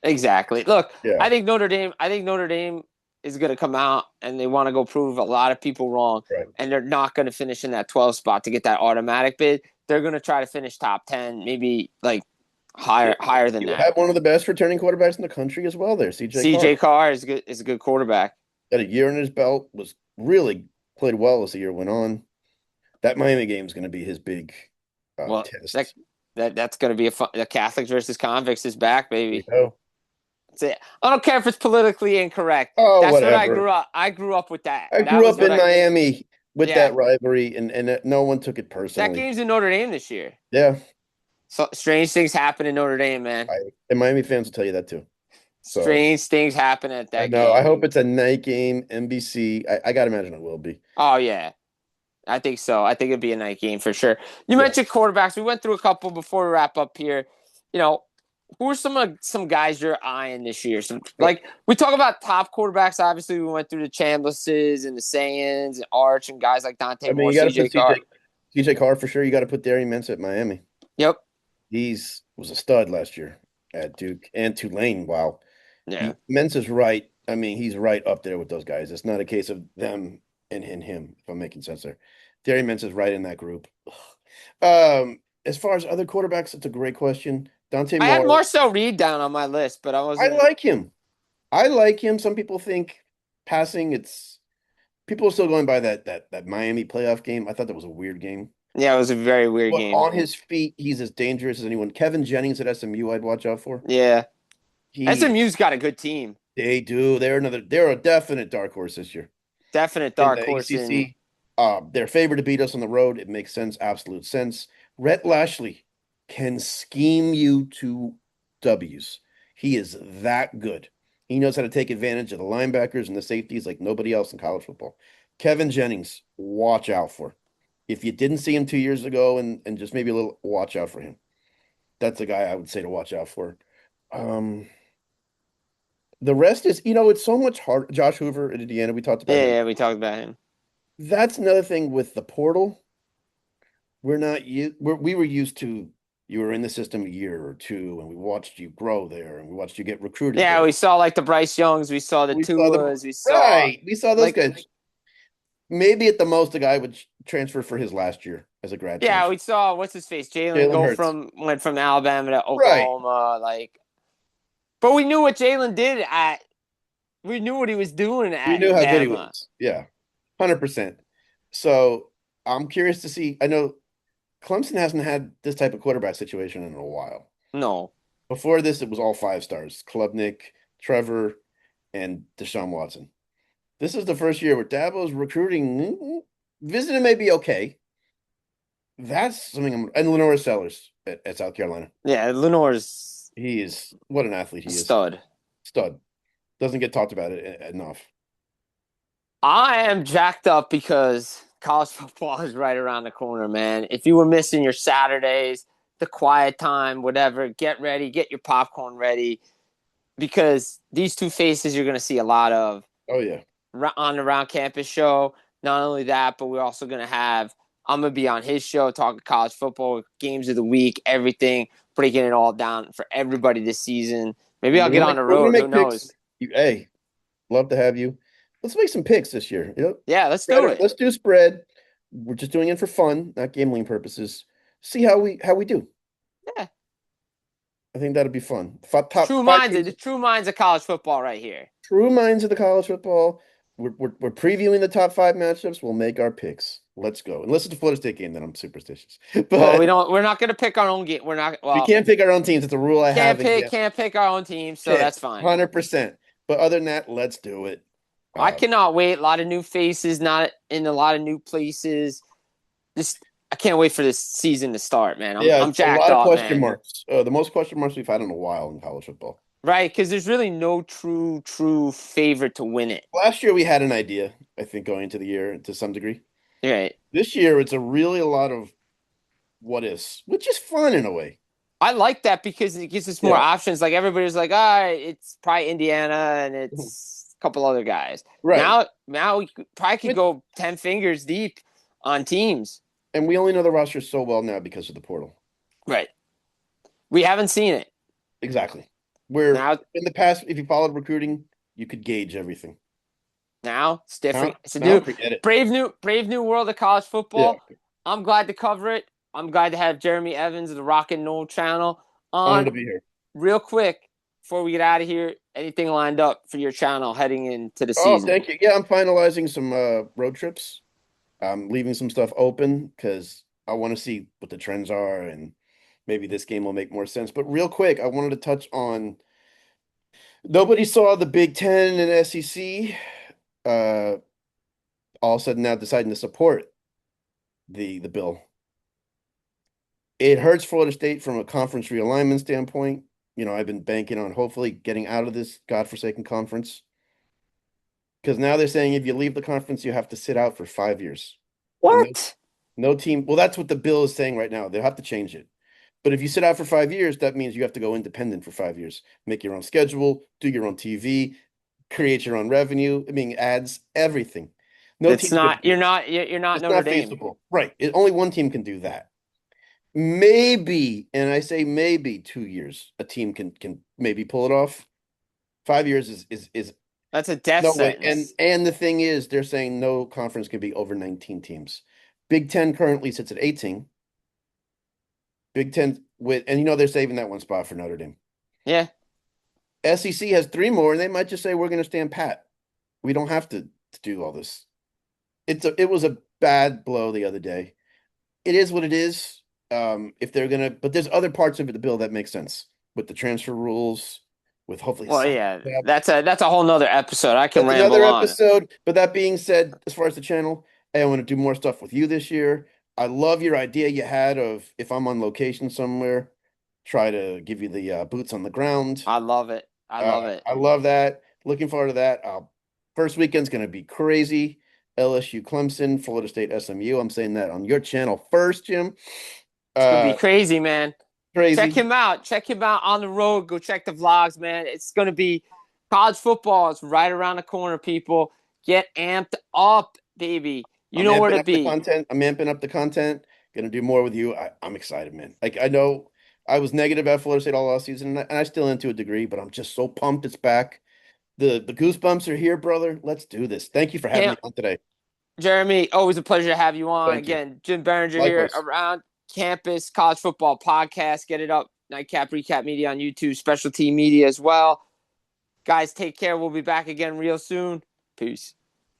Exactly. Look, Yeah, I think Notre Dame is going to come out and they want to go prove a lot of people wrong, right. and they're not going to finish in that 12 spot to get that automatic bid. They're going to try to finish top 10, maybe like Yeah. higher than You that. had one of the best returning quarterbacks in the country as well there, CJ Carr. CJ Carr is a good quarterback. Got a year in his belt, was really played well as the year went on. That Miami game is going to be his big Well, test. that's going to be the Catholics versus convicts is back, You baby. know? That's it. I don't care if it's politically incorrect. Oh, That's what I whatever. grew up. I grew up with that. I That grew was up what in I. Miami with Yeah, that rivalry, and no one took it that personally. game's in Notre Dame this year. Yeah, So strange things happen in Notre Dame, man. and Miami fans will tell you that too. So Strange things happen at I that know. I game. hope it's a night game, NBC. I gotta imagine it will be. Oh yeah, I think so. I think it'd be a night game for sure. You Yeah. mentioned quarterbacks. We went through a couple before we wrap up here. You know, who are some guys you're eyeing this year? Some like we talk about top quarterbacks. Obviously, we went through the Chamblises and the Sayans and Arch and guys like Dante I mean, Moore, you got to CJ put Carr. CJ Carr for sure. You got to put Darian Mensah at Miami. Yep. He's was a stud last year at Duke and Tulane. Wow. Yeah. Mensah's right. I mean, he's right up there with those guys. It's not a case of them and him, if I'm making sense there. Darian Mensah's right in that group. As far as other quarterbacks, it's a great question. Dante I had Moore, Marcel Reed down on my list, but I I wasn't. like him. I like him. Some people think passing, it's people are still going by that Miami playoff game. I thought that was a weird game. Yeah, it was a very weird But game. on his feet, he's as dangerous as anyone. Kevin Jennings at SMU, I'd watch out for. Yeah. He, SMU's got a good team. they do. They're a definite dark horse this year. Definite In dark the horse in. ACC. They're favored to beat us on the road. It makes sense, absolute sense. Rhett Lashley can scheme you to W's. He is that good. He knows how to take advantage of the linebackers and the safeties like nobody else in college football. Kevin Jennings, watch out for. If you didn't see him 2 years ago and just maybe a little, watch out for him. That's a guy I would say to watch out for. Um, the rest is, it's so much hard. Josh Hoover in Indiana, we talked about Yeah, him. yeah, we talked about him. That's another thing with the portal. We're not you we were used to you were in the system a year or two and we watched you grow there and we watched you get recruited Yeah, there. we saw like the Bryce Youngs, we saw the We saw them Tuas, we saw right. We saw those like guys. Maybe at the most a guy would transfer for his last year as a grad yeah, transfer. we saw what's his face, Jalen Jalen go Hurts. from went from Alabama to Right. Oklahoma, like. But we knew what Jalen did at. We knew what he was doing We at knew how good he Bama. was. Yeah. 100%. So I'm curious to see. I know Clemson hasn't had this type of quarterback situation in a while. No, Before this, it was all five stars: Klubnik, Trevor, and Deshaun Watson. This is the first year where Dabo's recruiting. Visiting may be okay. That's something and Lenore Sellers at South Carolina. yeah, Lenore's He is what an athlete a he is. stud. Stud. Doesn't get talked about it enough. I am jacked up because college football is right around the corner, man. If you were missing your Saturdays, the quiet time, whatever, get ready, get your popcorn ready because these two faces you're going to see a lot of Oh yeah. on the Round Campus show. Not only that, but we're also going to have, I'm going to be on his show talking college football, games of the week, everything, breaking it all down for everybody this season. Maybe I'll get on the We're gonna road. Who make picks. knows? Hey, love to have you. Let's make some picks this year. Yeah, let's do it. Let's do a spread. We're just doing it for fun, not gambling purposes. See how we do. Yeah. I think that'd be fun. True Top five minds, teams, the true minds of college football right here. true minds of the college football. We're previewing the top five matchups. We'll make our picks. Let's go. Unless it's a Florida State game, then I'm superstitious. Well, But we're not going to pick our own game. We're not. we Well, can't pick our own teams. It's a rule I have against. can't pick our own team, so Can't. that's fine. 100%. But other than that, let's do it. I Uh, cannot wait. A lot of new faces, not in a lot of new places. Just I can't wait for this season to start, man. yeah, I'm a jacked lot of up, question man. marks. The most question marks we've had in a while in college football. Right? Because there's really no true favorite to win it. Last year we had an idea, I think, going into the year to some degree. Right? This year it's a lot of what is, which is fun in a way. I like that because it gives us more Yeah. options. Like everybody's like, all right, it's probably Indiana and it's a couple other guys. Right. Now we probably could Which, go 10 fingers deep on teams. and we only know the roster so well now because of the portal. Right. We haven't seen it. Exactly. Where Now in the past, if you followed recruiting, you could gauge everything. now it's different. It's a Now new forget it. brave new world of college Yeah. football. I'm glad to cover it. I'm glad to have Jeremy Evans of the Rock and Roll channel Honored on. to be here. Real quick before we get out of here, anything lined up for your channel heading into the Oh, season? thank you. Yeah, I'm finalizing some road trips. I'm leaving some stuff open because I want to see what the trends are and maybe this game will make more sense. But real quick, I wanted to touch on nobody saw the Big Ten and SEC uh all of a sudden now deciding to support the bill. It hurts Florida State from a conference realignment standpoint. I've been banking on hopefully getting out of this godforsaken conference because now they're saying if you leave the conference, you have to sit out for 5 years. And What? no team, well, that's what the bill is saying right now. They'll have to change it. But if you sit out for 5 years, that means you have to go independent for 5 years, make your own schedule, do your own TV, create your own revenue. I mean, ads, everything. No It's team's going to not. do this. You're not It's Notre not Dame. feasible. Right. Only one team can do that. Maybe, and I say maybe 2 years, a team can maybe pull it off. 5 years is That's a death no way. And sentence. and the thing is, they're saying no conference can be over 19 teams. Big Ten currently sits at 18. Big Ten with, and they're saving that one spot for Notre Dame. Yeah. SEC has three more, and they might just say we're going to stand pat. We don't have to do all this. It was a bad blow the other day. It is what it is. If they're gonna, but there's other parts of the bill that make sense with the transfer rules, with hopefully Well, salary yeah. cap. That's a whole nother episode. I can That's ramble another on. episode. But that being said, as far as the channel, hey, I want to do more stuff with you this year. I love your idea you had of if I'm on location somewhere, try to give you the boots on the ground. I love it. I love it. I love that. Looking forward to that. First weekend's going to be crazy. LSU, Clemson, Florida State, SMU. I'm saying that on your channel first, Jim. It's gonna be Uh, crazy, man. Check Crazy. him out. Check him out on the road. Go check the vlogs, man. It's gonna be college football. It's right around the corner, people. Get amped up, baby. You I'm know where amping to up the be. content. I'm amping up the content. Gonna do more with you. I'm excited, man. Like I know I was negative about Florida State all last season, and I still am to a degree, but I'm just so pumped it's back. The goosebumps are here, brother. Let's do this. Thank you for having me Can't on today. Jeremy, always a pleasure to have you on. Thank you. Again, Jim Biringer here Likewise. around campus college football podcast. Get it up. Nightcap Recap Media on YouTube, specialty media as well. Guys, take care. We'll be back again real soon. Peace.